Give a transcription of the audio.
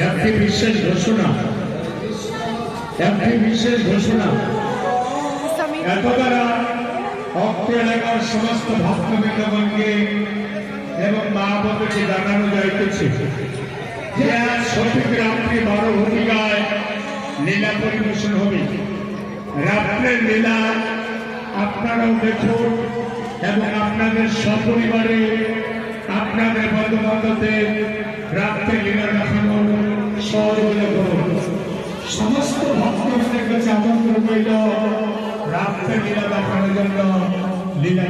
একটি বিশেষ ঘোষণা, একটি বিশেষ ঘোষণা এত দ্বারা অক্ট এলাকার সমস্ত ভক্তবৃন্দগণকে এবং মা বাবাকে জানানো যাইতেছে যে আজ সঠিক রাত্রি 12 ঘটিকায় লীলা পরিবেশন হবে। রাত্রের লীলা আপনারাও দেখুন এবং আপনাদের সপরিবারে আপনাদের বন্ধুবান্ধবদের রাত্রে লীলা দেখানোর সহযোগিতা করুন। সমস্ত ভক্তদের কাছে আমন্ত্রণ রইল রাত্রে লীলা দেখানোর জন্য লীলা